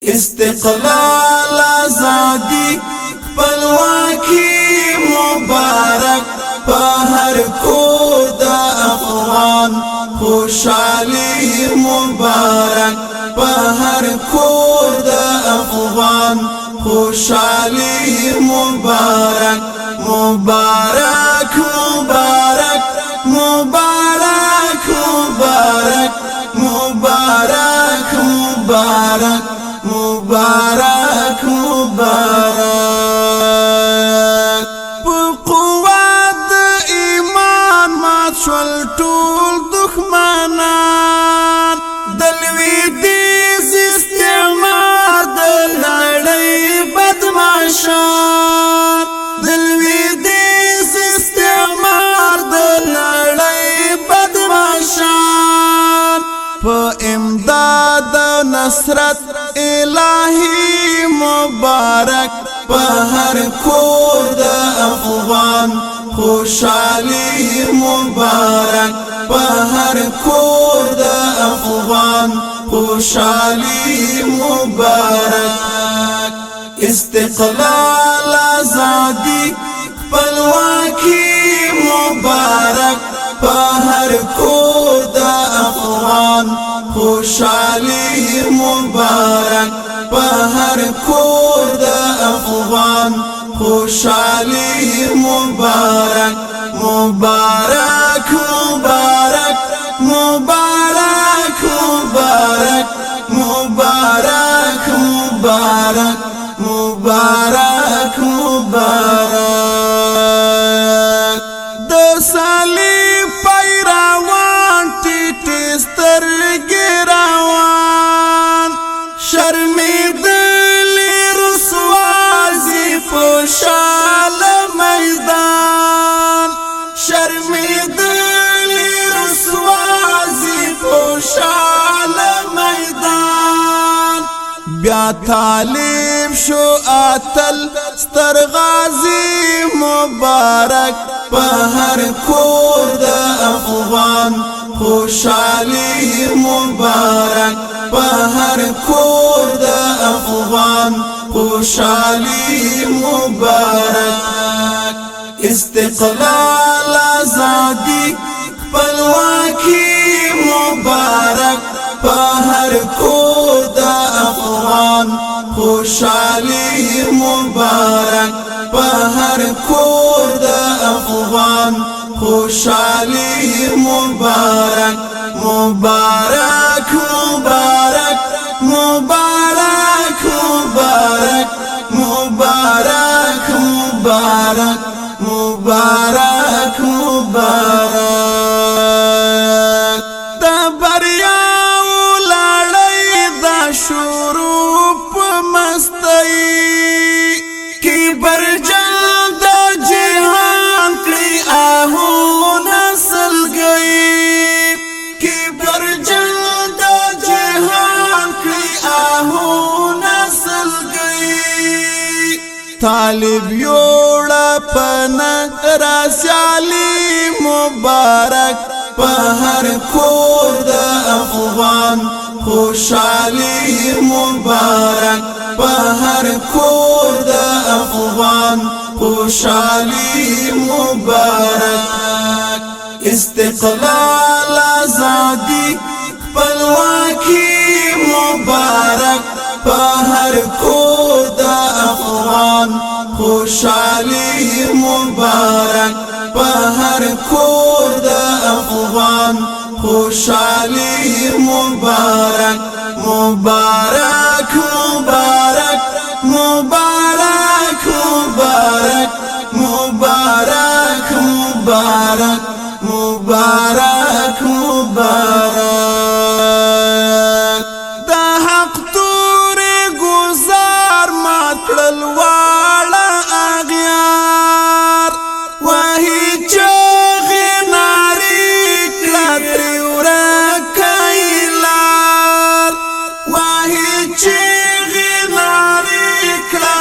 استقلال آزادی خپلواکي مبارک په هر کور د افغان خوشالي مبارک په هر کور د افغان خوشالي مبارک مبارک مبارک مبارک مبارک مبارک مبارک مبارک مبارک په قوت ایمان مات شول ټول دښمنان د لویدیځ استعمار د نړۍ بدمعشان د لویدیځ استعمار د نړۍ بدمعشان په امداد نصرت الہی مبارک په هر کور د افغان خوشالي مبارک په هر کور د افغان خوشالي مبارک استقلال آزادی خپلواکي مبارک په هر کور د افغان خوشالي مبارک په هر کور د افغان خوشالي مبارک مبارک مبارک مبارک مبارک مبارک مبارک مبارک مبارک د صلیب پیروان ټیټ سترګې روان شرمېدلې رسوازي په شال میدان شرمېدلې رسوازي په شال میدان بیا طالب شو اتل ستر غازی مبارک په هر کور د افغان خوشالي مبارک په هر کور د افغان خوشالي مبارک استقلال آزادی خپلواکي مبارک په هر کور د افغان خوشالي مبارک په هر کور د افغان خوشالي مبارک مبارک مبارک مبارک مبارک مبارک مبارک مبارک مبارک د بریاو لړۍ د شروع په مستۍ کی برجل د جهان کړي آهو نسل گئی کی برجل د جهان کړي آهو نسل گئی طالب یوړه پنه راسیالي مبارک په هر کور د افغان خوشالي مبارک په هر کور د افغان خوشالي مبارک استقلال آزادی خپلواکي مبارک په هر کور د افغان خوشالي مبارک په هر کور د افغان خوشالي مبارک مبارک مبارک مبارک مبارک مبارک مبارک مبارک مبارک د حق تور گزار ماتل واړه اغیار وهي چغې ناري کړه ورکایلار وهي چغې ناري کړه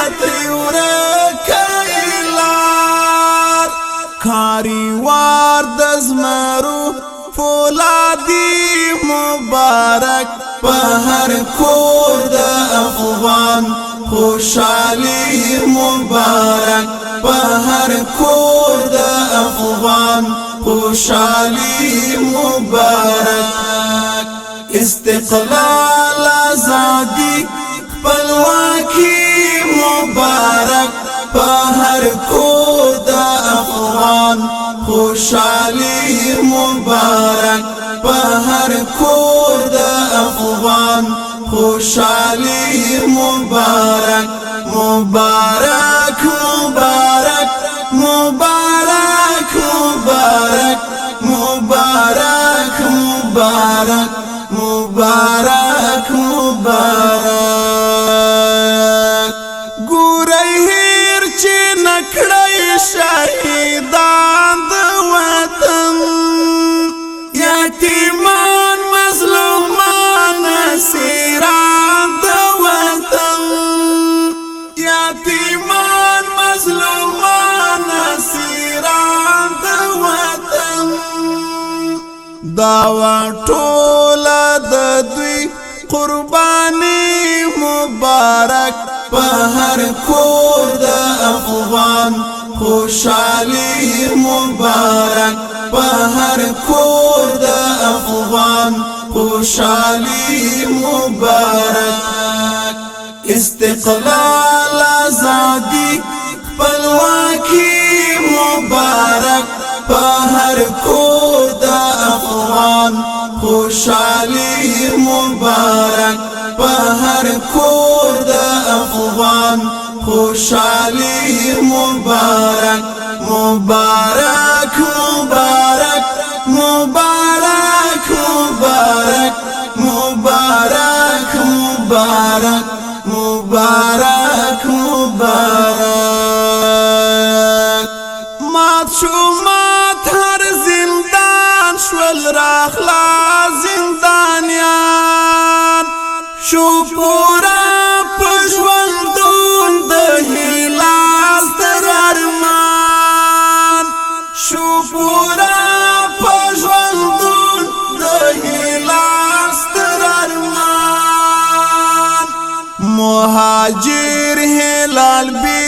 ورکایلار کاری وار د زمرو فولادي مبارک په هر کور د افغان افغان خوشحالی مبارک په هر کور د افغان خوشحالی مبارک استقلال آزادی خپلواکي مبارک په هر کور د افغان خوشحالی مبارک په هر کور د افغان خوشحالی مبارک مبارک مبارک مبارک مبارک مبارک مبارک مبارک مبارک ګورئ هیر چې نکړی شهیدان د وطن یتیمان مظلومان اسیران د وطن یتیمان مظلومان اسیران د وطن دا ټول د دوی قربانی مبارک په هر کور د افغان خوشحالی مبارک په هر کور د افغان خوشحالی مبارک استقلال آزادی خپلواکي مبارک په هر کور د افغان خوشحالی مبارک په هر کور د افغان خوشحالی مبارک مبارک مبارک مبارک مبارک مبارک مبارک مبارک مبارک مات شو مات هر زندان شول راخلا زندانیان شو پورا پژوندون د هلال تر ارمان شو پورا پژوندون د هلال تر ارمان مهاجر هلال بی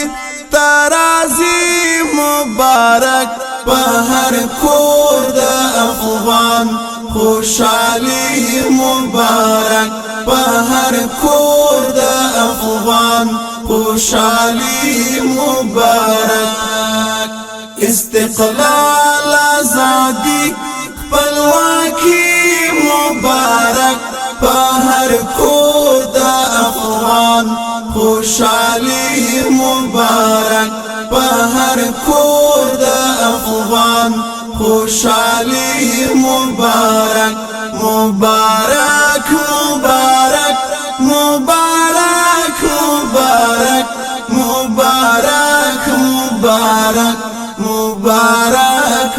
ترازی مبارک په هر کور د افغان خوشحالی مبارک په هر کور د افغان خوشحالی مبارک استقلال آزادی خپلواکي مبارک په هر کور د افغان خوشحالی مبارک په هر کور د افغان خوشحالی مبارک مبارک مبارک مبارک مبارک مبارک مبارک مبارک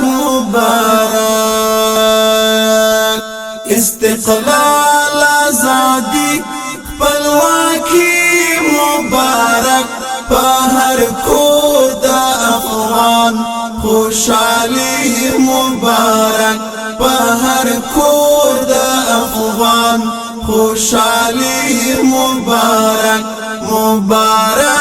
مبارک استقلال آزادی خپلواکي مبارک په هر کور د افغان خوشحالی مبارک په هر کور د افغان خوشحالی مبارک مبارک